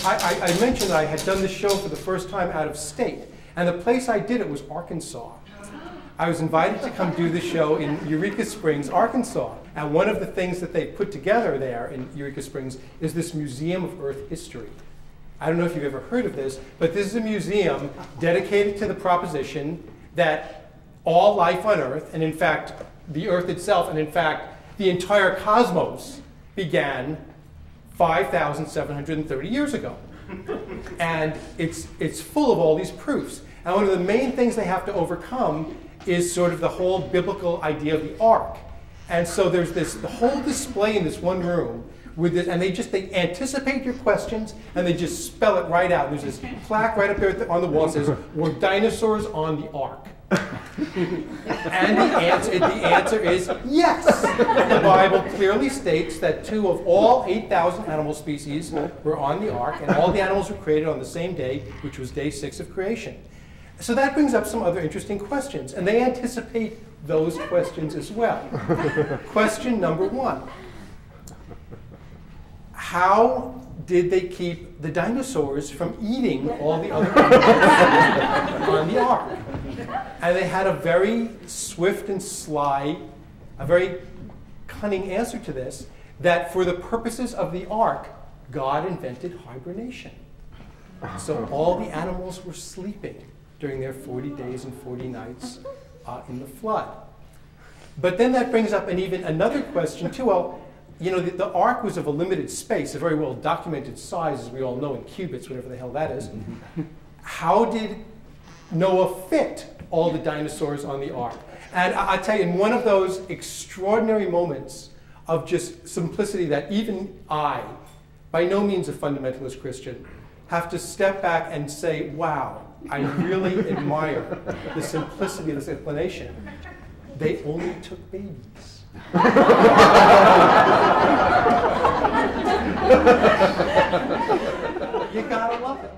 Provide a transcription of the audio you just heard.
I mentioned that I had done this show for the first time out of state, and the place I did it was Arkansas. I was invited to come do the show in Eureka Springs, Arkansas. And one of the things that they put together there in Eureka Springs is this Museum of Earth History. I don't know if you've ever heard of this, but this is a museum dedicated to the proposition that all life on Earth, and in fact, the Earth itself, and in fact, the entire cosmos began 5,730 years ago. And it's full of all these proofs. And one of the main things they have to overcome is sort of the whole biblical idea of the ark. And so there's the whole display in this one room with this, and they anticipate your questions and they just spell it right out. There's this plaque right up there on the wall that says, "Were dinosaurs on the ark?" And the answer is yes. The Bible clearly states that 2 of all 8,000 animal species were on the ark, and all the animals were created on the same day, which was day 6 of creation. So that brings up some other interesting questions, and they anticipate those questions as well. Question number 1. How did they keep the dinosaurs from eating all the other animals on the ark? And they had a very swift and sly, a very cunning answer to this, that for the purposes of the ark, God invented hibernation. So all the animals were sleeping during their 40 days and 40 nights in the flood. But then that brings up another question too. Well, you know, the ark was of a limited space, a very well documented size, as we all know, in cubits, whatever the hell that is. How did Noah fit all the dinosaurs on the ark? And I tell you, in one of those extraordinary moments of just simplicity that even I, by no means a fundamentalist Christian, have to step back and say, wow, I really admire the simplicity of this explanation. They only took babies. You gotta love it.